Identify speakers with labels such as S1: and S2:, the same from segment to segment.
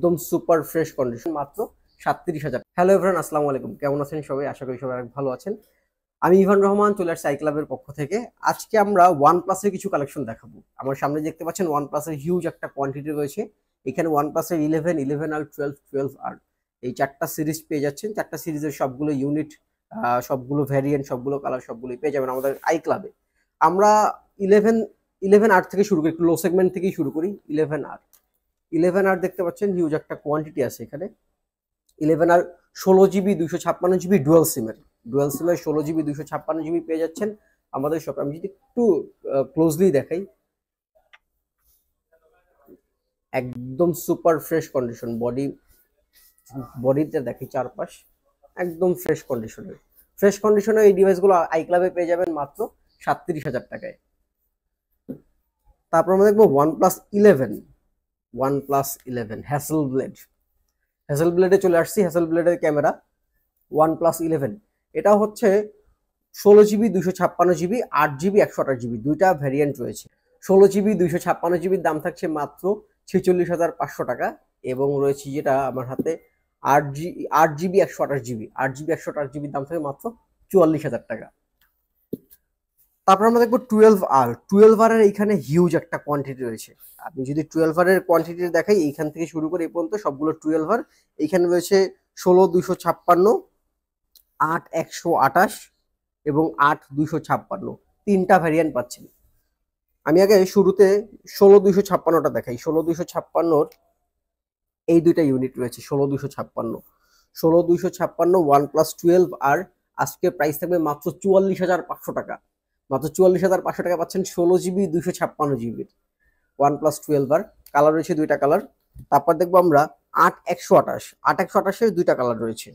S1: একদম super fresh condition, মাত্র 37,000। Hello everyone, আসসালামু আলাইকুম। কেমন আছেন সবাই? আশা করি সবাই অনেক ভালো আছেন। আমি ইভান রহমান, চলে আসছি আই ক্লাবের পক্ষ থেকে। আজকে আমরা ওয়ান প্লাসের কিছু কালেকশন দেখাবো। আমার সামনে দেখতে পাচ্ছেন ওয়ান প্লাসের হিউজ একটা কোয়ান্টিটি রয়েছে। এখানে ওয়ান প্লাসের 11, 11R, 12, 12R এই চারটা সিরিজ পেয়ে যাচ্ছেন। চারটা সিরিজের সবগুলো ইউনিট, সবগুলো ভ্যারিয়েন্ট, সবগুলো কালার, সবগুলোই পেয়ে যাবেন আমাদের আই ক্লাবে। আমরা 11R থেকে শুরু করি, একটু লো সেগমেন্ট থেকেই শুরু করি। 11R দেখতে পাচ্ছেন হিউজ একটা কোয়ান্টিটি আছে এখানে। 11R 16GB 256GB ডুয়াল সিমের 16GB 256GB পেয়ে যাচ্ছেন আমাদের শপে। আমি যদি একটু ক্লোজলি দেখাই, একদম সুপার ফ্রেশ কন্ডিশন। বডিতে দেখি চারপাশ একদম ফ্রেশ কন্ডিশনে এই ডিভাইসগুলো আই ক্লাবে পেয়ে যাবেন মাত্র 37,000 টাকায়। তারপর আমরা দেখবো OnePlus 11 হ্যাসেল ব্লেডে চলে আসছি। হ্যাসেল ব্লেডের ক্যামেরা OnePlus 11, এটা হচ্ছে 16GB 256GB, 8GB 128GB, দুইটা ভ্যারিয়েন্ট রয়েছে। 16GB 256GB দাম থাকছে মাত্র 46,500 টাকা, এবং রয়েছে যেটা আমার হাতে 8GB 128GB দাম থাকে মাত্র 44,000 টাকা। তারপর আমরা দেখবো 12R এর এইখানে হিউজ একটা কোয়ান্টিটি রয়েছে। আপনি যদি 12R এর কোয়ান্টিটি দেখাই, এইখান থেকে শুরু করে এই পর্যন্ত সবগুলো 12R। এইখানে রয়েছে 16-256, 8-128 এবং 8-256, তিনটা ভ্যারিয়েন্ট পাচ্ছেন। আমি আগে শুরুতে 16-256টা দেখাই। 16-256 এই দুইটা ইউনিট রয়েছে। 16-256 OnePlus 12R আজকে প্রাইস থাকবে মাত্র 44,500 টাকা। মাত্র 44,500 টাকা পাচ্ছেন 16GB 256GB OnePlus 12R। Colour রয়েছে দুইটা কালার। তারপর দেখবো আমরা 8-128 দুইটা কালার রয়েছে।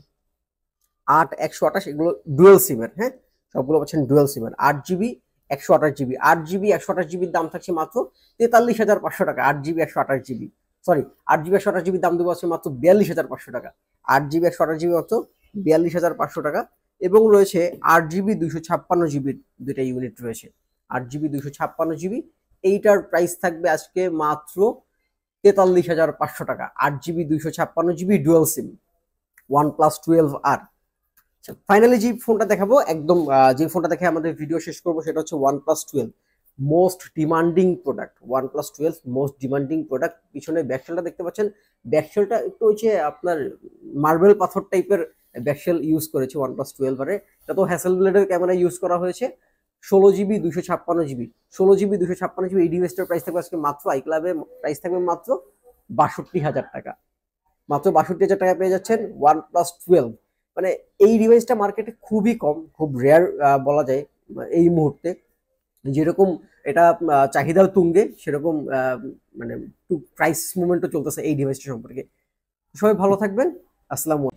S1: 8-128 এগুলো ডুয়াল সিমের, হ্যাঁ, সবগুলো পাচ্ছেন ডুয়াল সিমের। 8GB 128GB দাম থাকছে মাত্র 43,500 টাকা। 8GB 128GB, sorry, 8GB 128GB দাম দেবো আছে মাত্র 42,500 টাকা। 8GB 128GB মাত্র 42,500 টাকা। এবং রয়েছে 8GB 256GB দুইটা ইউনিট রয়েছে। 8GB 256GB এইটার প্রাইস থাকবে আজকে মাত্র 43,500 টাকা। 8GB 256GB dual SIM OnePlus 12R। Finally যে ফোনটা দেখাবো, একদম যে ফোনটা দেখে আমাদের ভিডিও শেষ করবো, সেটা হচ্ছে OnePlus 12 most demanding product. OnePlus 12 most demanding product. পিছনে ব্যাকশেলটা দেখতে পাচ্ছেন, ব্যাকশেলটা একটু হচ্ছে আপনার মার্বেল পাথর টাইপের ব্যাকশেল ইউজ করেছে OnePlus 12 এটা তো হ্যাসেল ব্লেডের ক্যামেরা ইউজ করা হয়েছে। 16GB 256GB এই ডিভাইসটার প্রাইস থাকবে আজকে মাত্র আই ক্লাবে প্রাইস থাকবে মাত্র 62,000 টাকা। মাত্র 62,000 টাকা পেয়ে যাচ্ছেন OnePlus 12। মানে এই ডিভাইসটা মার্কেটে খুবই কম, খুব রেয়ার বলা যায় এই মুহূর্তে। যেরকম এটা চাহিদাও তুঙ্গে, সেরকম মানে প্রাইস মুভমেন্টও চলতেছে এই ডিভাইসটা সম্পর্কে। সবাই ভালো থাকবেন। আসসালামু আলাইকুম।